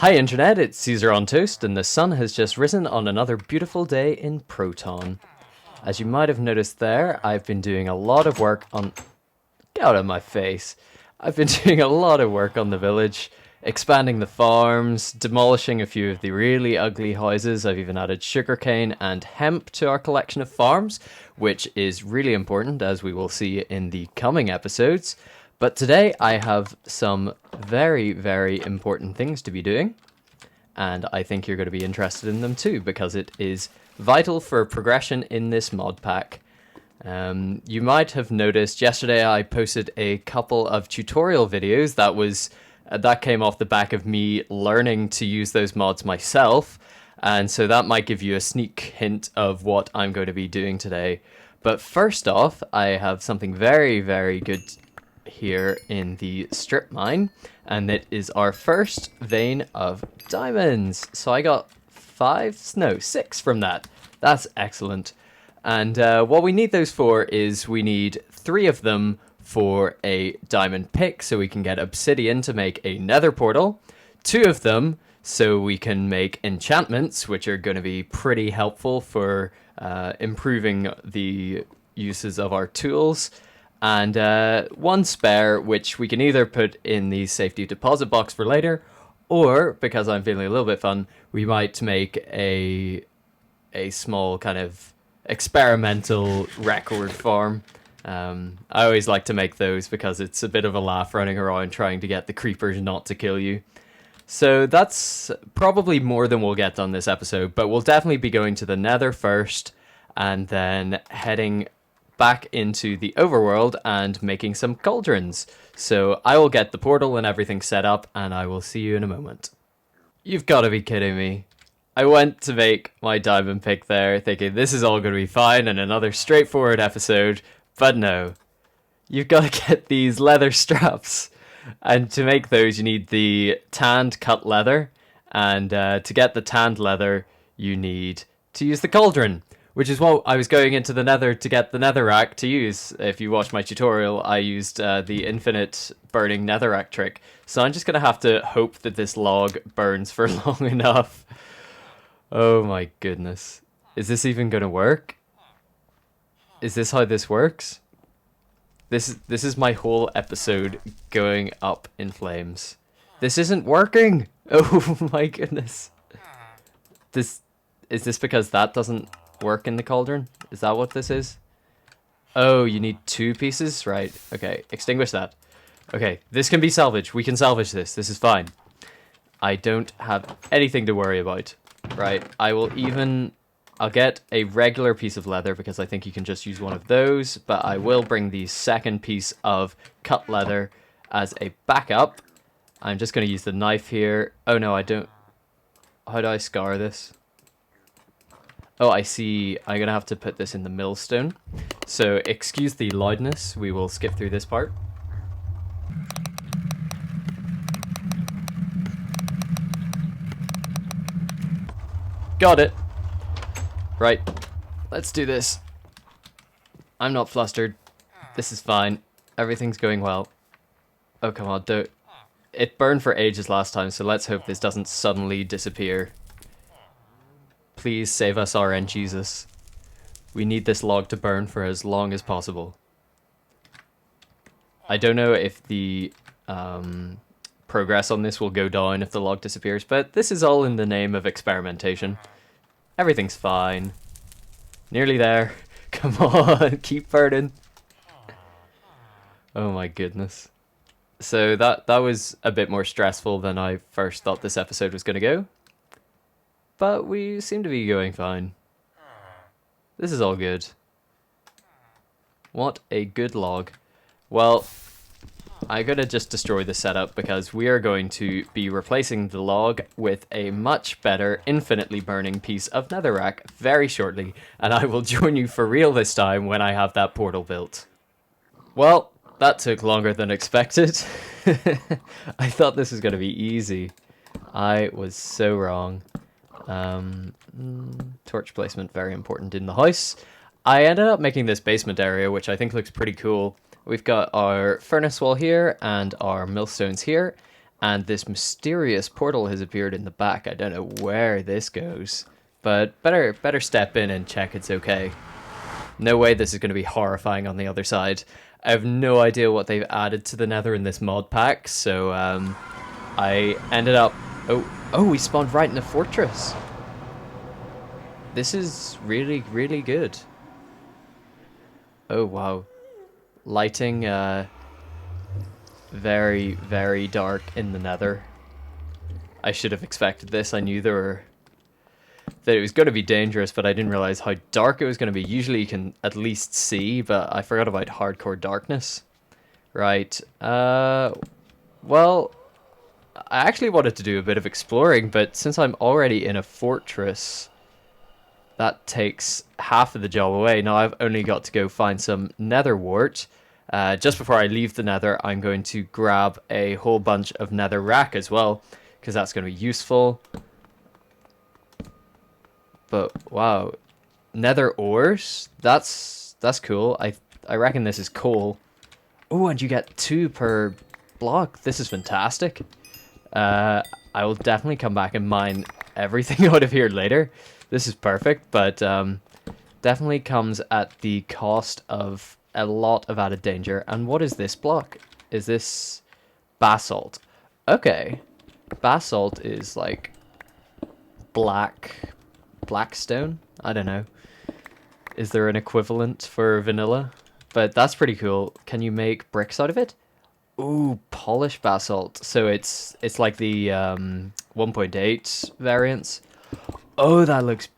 Hi Internet, it's Caesar on Toast, and the sun has just risen on another beautiful day in Proton. As you might have noticed there, I've been doing a lot of work on... Get out of my face. I've been doing a lot of work on the village, expanding the farms, demolishing a few of the really ugly houses. I've even added sugarcane and hemp to our collection of farms, which is really important, as we will see in the coming episodes. But today I have some very, very important things to be doing, and I think you're going to be interested in them too, because it is vital for progression in this mod pack. You might have noticed yesterday I posted a couple of tutorial videos that came off the back of me learning to use those mods myself, and so that might give you a sneak hint of what I'm going to be doing today. But first off, I have something very, very good here in the strip mine, and it is our first vein of diamonds. So I got 6 from that. That's excellent. And what we need those for is we need 3 of them for a diamond pick, so we can get obsidian to make a nether portal, 2 of them so we can make enchantments, which are going to be pretty helpful for improving the uses of our tools, and 1 spare, which we can either put in the safety deposit box for later, or, because I'm feeling a little bit fun, we might make a small kind of experimental record farm. I always like to make those because it's a bit of a laugh running around trying to get the creepers not to kill you. So that's probably more than we'll get on this episode, but we'll definitely be going to the Nether first, and then heading back into the overworld and making some cauldrons. So I will get the portal and everything set up, and I will see you in a moment. You've got to be kidding me. I went to make my diamond pick there, thinking this is all going to be fine and another straightforward episode, but no. You've got to get these leather straps, and to make those you need the tanned cut leather, and to get the tanned leather you need to use the cauldron, which is what I was going into the nether to get the netherrack to use. If you watch my tutorial, I used the infinite burning netherrack trick. So I'm just going to have to hope that this log burns for long enough. Oh my goodness. Is this even going to work? Is this how this works? This is my whole episode going up in flames. This isn't working! Oh my goodness. Is this because that doesn't work in the cauldron? Is that what this is? Oh, you need 2 pieces? Right, okay. Extinguish that. Okay, this can be salvaged. We can salvage this. This is fine. I don't have anything to worry about. Right, I'll get a regular piece of leather because I think you can just use one of those, but I will bring the second piece of cut leather as a backup. I'm just going to use the knife here. Oh no, I don't. How do I scar this? Oh, I see. I'm going to have to put this in the millstone. So, excuse the loudness. We will skip through this part. Got it. Right. Let's do this. I'm not flustered. This is fine. Everything's going well. Oh, come on. Don't. It burned for ages last time, so let's hope this doesn't suddenly disappear. Please save us, RN Jesus. We need this log to burn for as long as possible. I don't know if the progress on this will go down if the log disappears, but this is all in the name of experimentation. Everything's fine. Nearly there. Come on, keep burning. Oh my goodness. So that was a bit more stressful than I first thought this episode was going to go. But we seem to be going fine. This is all good. What a good log. Well, I'm going to just destroy the setup because we are going to be replacing the log with a much better, infinitely burning piece of netherrack very shortly, and I will join you for real this time when I have that portal built. Well, that took longer than expected. I thought this was going to be easy. I was so wrong. Torch placement, very important in the house. I ended up making this basement area, which I think looks pretty cool. We've got our furnace wall here and our millstones here, And this mysterious portal has appeared in the back. I don't know where this goes, but better step in and check it's okay. No way this is going to be horrifying on the other side. I have no idea what they've added to the Nether in this mod pack, so I ended up... Oh, we spawned right in the fortress. This is really, really good. Oh, wow. Lighting, very, very dark in the Nether. I should have expected this. I knew that it was going to be dangerous, but I didn't realize how dark it was going to be. Usually you can at least see, but I forgot about hardcore darkness. Right. Well, I actually wanted to do a bit of exploring, but since I'm already in a fortress, that takes half of the job away. Now I've only got to go find some nether wart. Just before I leave the nether, I'm going to grab a whole bunch of nether rack as well, because that's going to be useful. But wow, nether ores, that's cool. I reckon this is coal. Oh, and you get 2 per block. This is fantastic. I will definitely come back and mine everything out of here later. This is perfect, but definitely comes at the cost of a lot of added danger. And what is this block? Is this basalt? Okay, basalt is like blackstone. I don't know. Is there an equivalent for vanilla? But that's pretty cool. Can you make bricks out of it? Ooh, polished basalt. So it's like the 1.8 variants. Oh, that looks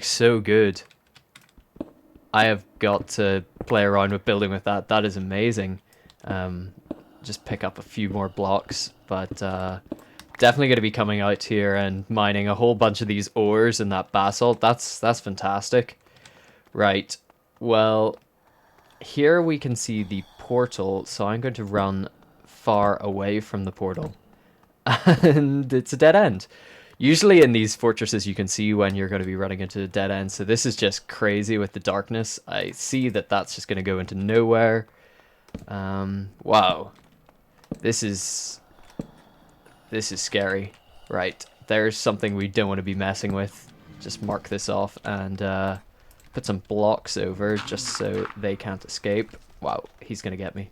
so good. I have got to play around with building with that. That is amazing. Just pick up a few more blocks, but definitely going to be coming out here and mining a whole bunch of these ores and that basalt. That's fantastic. Right. Well, here we can see the portal, so I'm going to run far away from the portal. And it's a dead end. Usually in these fortresses you can see when you're going to be running into a dead end, so this is just crazy with the darkness. I see that that's just going to go into nowhere. Wow. This is scary. Right, there's something we don't want to be messing with. Just mark this off and put some blocks over just so they can't escape. Wow, he's going to get me.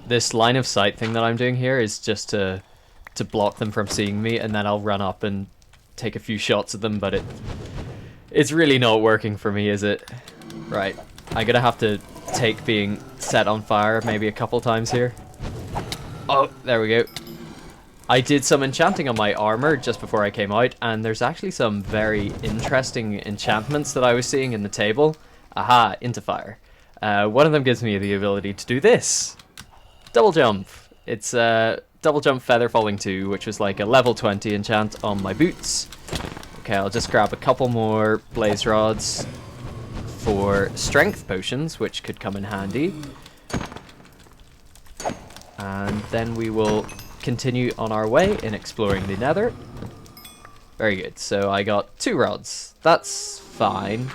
This line of sight thing that I'm doing here is just to block them from seeing me, and then I'll run up and take a few shots at them, but it's really not working for me, is it? Right, I'm gonna have to take being set on fire maybe a couple times here. Oh, there we go. I did some enchanting on my armor just before I came out, and there's actually some very interesting enchantments that I was seeing in the table. Aha, into fire. One of them gives me the ability to do this. Double jump. It's double jump feather falling 2, which was like a level 20 enchant on my boots. Okay, I'll just grab a couple more blaze rods for strength potions, which could come in handy. And then we will continue on our way in exploring the nether. Very good, so I got 2 rods. That's fine.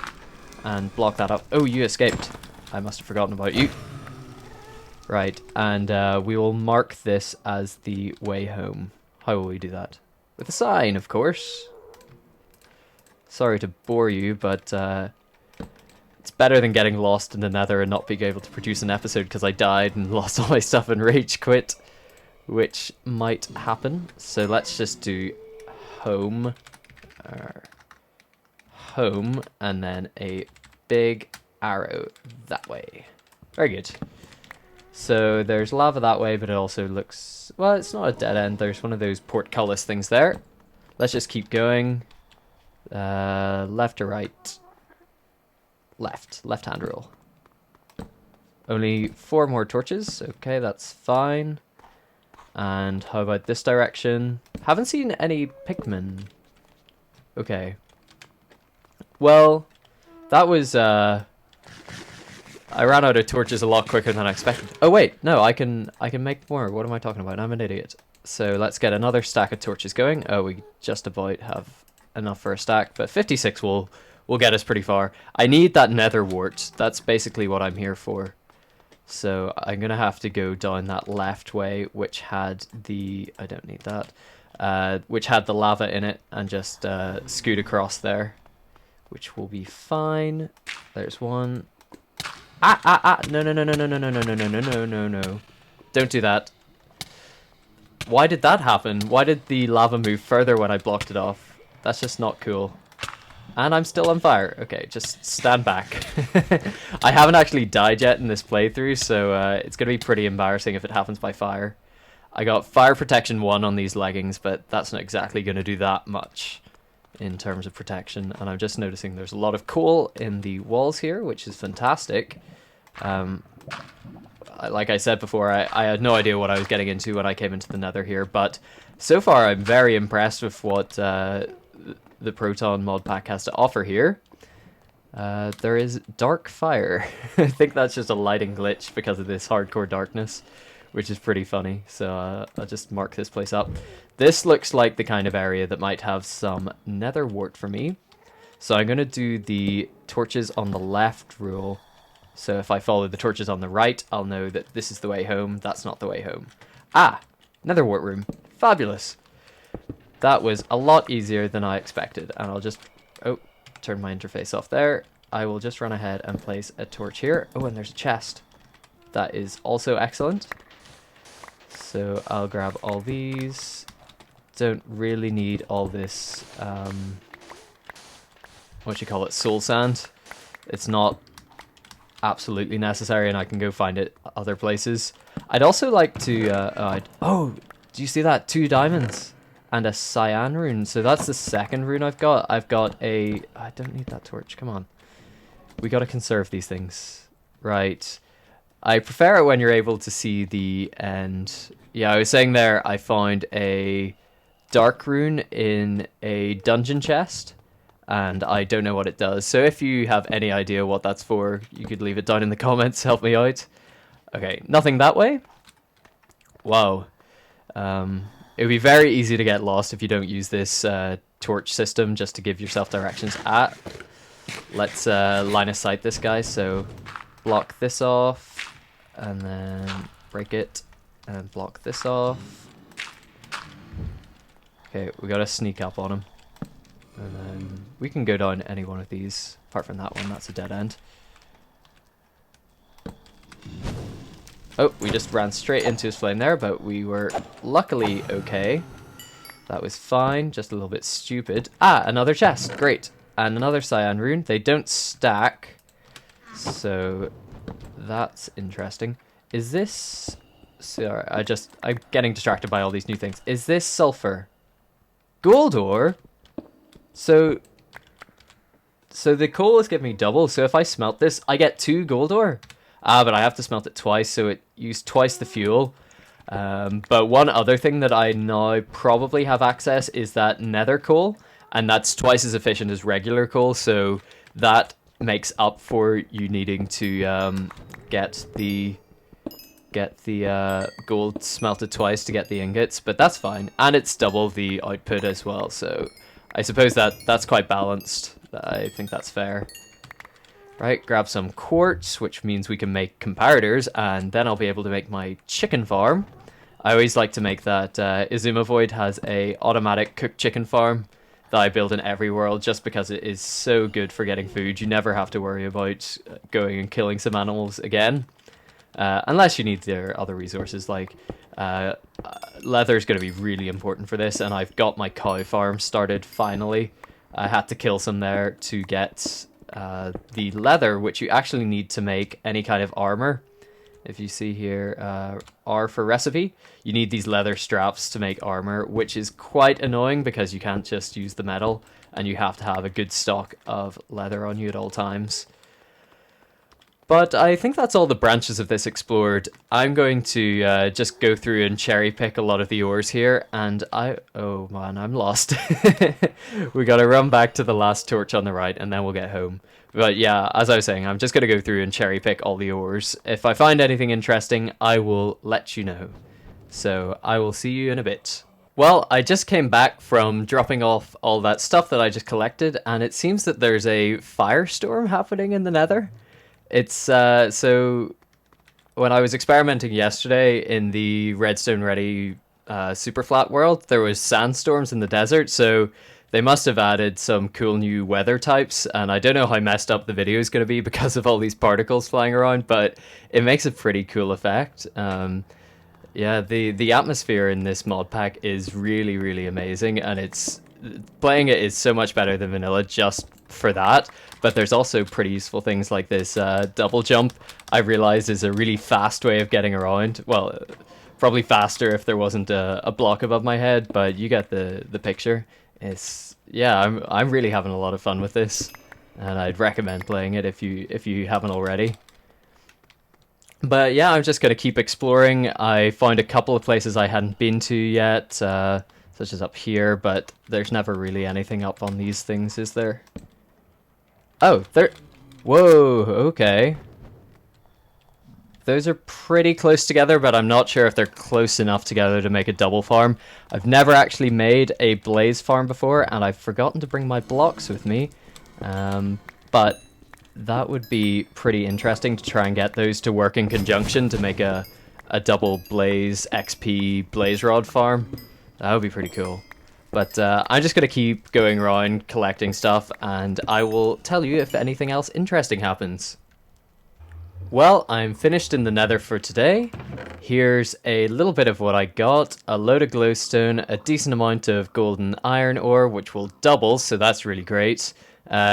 And block that up. Oh, you escaped. I must have forgotten about you. Right, and we will mark this as the way home. How will we do that? With a sign, of course. Sorry to bore you, but it's better than getting lost in the nether and not being able to produce an episode because I died and lost all my stuff and rage quit, which might happen. So let's just do home, home, and then a big arrow that way. Very good. So there's lava that way, but it also looks... Well, it's not a dead end. There's one of those portcullis things there. Let's just keep going. Left or right? Left. Left-hand rule. Only 4 more torches. Okay, that's fine. And how about this direction? Haven't seen any pigmen. Okay. Well, that was... I ran out of torches a lot quicker than I expected. Oh wait, no, I can make more. What am I talking about? I'm an idiot. So let's get another stack of torches going. Oh, we just about have enough for a stack, but 56 will get us pretty far. I need that nether wart. That's basically what I'm here for. So I'm going to have to go down that left way, which had the... I don't need that. Which had the lava in it, and just scoot across there, which will be fine. There's one. No, no, no, no, no, no, no, no, no, no, no, no, no, no. Don't do that. Why did that happen? Why did the lava move further when I blocked it off? That's just not cool. And I'm still on fire. Okay, just stand back. I haven't actually died yet in this playthrough, so it's going to be pretty embarrassing if it happens by fire. I got fire protection 1 on these leggings, but that's not exactly going to do that much in terms of protection. And I'm just noticing there's a lot of coal in the walls here, which is fantastic. Like I said before, I had no idea what I was getting into when I came into the Nether here, but so far I'm very impressed with what the Proton mod pack has to offer here. There is dark fire. I think that's just a lighting glitch because of this hardcore darkness, which is pretty funny. So I'll just mark this place up. This looks like the kind of area that might have some nether wart for me. So I'm going to do the torches on the left rule. So if I follow the torches on the right, I'll know that this is the way home. That's not the way home. Ah, nether wart room. Fabulous. That was a lot easier than I expected. And I'll just... Oh, turn my interface off there. I will just run ahead and place a torch here. Oh, and there's a chest. That is also excellent. So I'll grab all these. Don't really need all this, what you call it, soul sand. It's not absolutely necessary, and I can go find it other places. I'd also like to, oh, do you see that? 2 diamonds and a cyan rune. So that's the second rune I've got. I've got a, I don't need that torch, come on. We gotta conserve these things. Right. I prefer it when you're able to see the end. Yeah, I was saying there, I found a dark rune in a dungeon chest, and I don't know what it does. So if you have any idea what that's for, you could leave it down in the comments, help me out. Okay, nothing that way. Wow. It would be very easy to get lost if you don't use this torch system just to give yourself directions. Let's line of sight this guy, so block this off, and then break it, and block this off. Okay, we gotta sneak up on him. And then we can go down any one of these, apart from that one, that's a dead end. Oh, we just ran straight into his flame there, but we were luckily okay. That was fine, just a little bit stupid. Ah, another chest, great. And another cyan rune. They don't stack, so that's interesting. Is this... Sorry, I'm getting distracted by all these new things. Is this sulfur? Gold ore? So the coal is giving me double, so if I smelt this, I get 2 gold ore. Ah, but I have to smelt it twice, so it used twice the fuel. But one other thing that I now probably have access is that nether coal, and that's twice as efficient as regular coal, so that makes up for you needing to get the gold smelted twice to get the ingots, but that's fine. And it's double the output as well, so I suppose that's quite balanced. I think that's fair. Right, grab some quartz, which means we can make comparators, and then I'll be able to make my chicken farm. I always like to make that. Izuma Void has a automatic cooked chicken farm that I build in every world just because it is so good for getting food. You never have to worry about going and killing some animals again. Unless you need their other resources, like leather is going to be really important for this, and I've got my cow farm started finally. I had to kill some there to get the leather, which you actually need to make any kind of armor. If you see here, R for recipe, you need these leather straps to make armor, which is quite annoying because you can't just use the metal, and you have to have a good stock of leather on you at all times. But I think that's all the branches of this explored. I'm going to just go through and cherry pick a lot of the ores here, and oh man, I'm lost. We gotta run back to the last torch on the right, and then we'll get home. But yeah, as I was saying, I'm just gonna go through and cherry pick all the ores. If I find anything interesting, I will let you know. So I will see you in a bit. Well, I just came back from dropping off all that stuff that I just collected, and it seems that there's a firestorm happening in the Nether. It's so when I was experimenting yesterday in the Redstone Ready super flat world, there was sandstorms in the desert, so they must have added some cool new weather types, and I don't know how messed up the video is going to be because of all these particles flying around, but it makes a pretty cool effect. Yeah, the atmosphere in this mod pack is really, really amazing, and it's playing it is so much better than vanilla just for that. But there's also pretty useful things like this double jump. I realized is a really fast way of getting around. Well, probably faster if there wasn't a block above my head, but you get the picture. It's yeah, I'm really having a lot of fun with this, and I'd recommend playing it if you haven't already. But yeah, I'm just going to keep exploring. I found a couple of places I hadn't been to yet, such as up here, but there's never really anything up on these things, is there? Oh, there... Whoa, okay. Those are pretty close together, but I'm not sure if they're close enough together to make a double farm. I've never actually made a blaze farm before, and I've forgotten to bring my blocks with me. But that would be pretty interesting to try and get those to work in conjunction to make a double blaze XP blaze rod farm. That would be pretty cool. But I'm just going to keep going around collecting stuff, and I will tell you if anything else interesting happens. Well, I'm finished in the Nether for today. Here's a little bit of what I got. A load of glowstone, a decent amount of golden iron ore, which will double, so that's really great.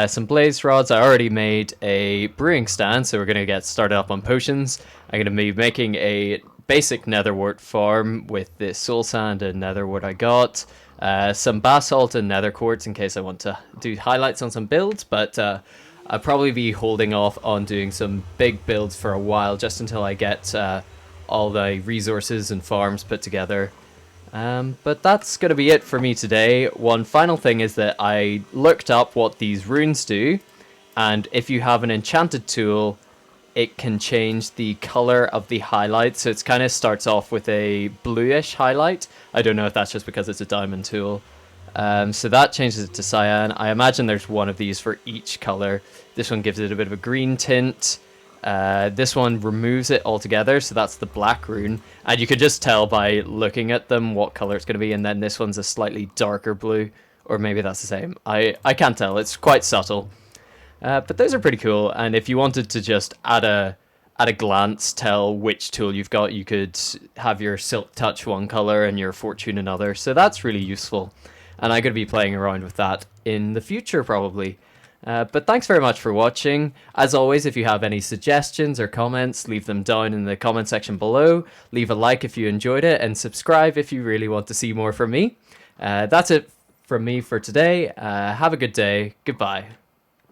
Some blaze rods. I already made a brewing stand, so we're going to get started up on potions. I'm going to be making a basic nether wart farm with this soul sand and nether wart I got. Some basalt and nether quartz in case I want to do highlights on some builds, but I'll probably be holding off on doing some big builds for a while, just until I get all the resources and farms put together. But that's going to be it for me today. One final thing is that I looked up what these runes do, and if you have an enchanted tool, it can change the color of the highlight, so it kind of starts off with a bluish highlight. I don't know if that's just because it's a diamond tool. So that changes it to cyan. I imagine there's one of these for each color. This one gives it a bit of a green tint. This one removes it altogether, so that's the black rune. And you could just tell by looking at them what color it's going to be, and then this one's a slightly darker blue. Or maybe that's the same. I can't tell. It's quite subtle. But those are pretty cool, and if you wanted to just at a glance tell which tool you've got, you could have your Silk Touch one color and your Fortune another, so that's really useful. And I'm going to be playing around with that in the future, probably. But thanks very much for watching. As always, if you have any suggestions or comments, leave them down in the comment section below. Leave a like if you enjoyed it, and subscribe if you really want to see more from me. That's it from me for today. Have a good day. Goodbye.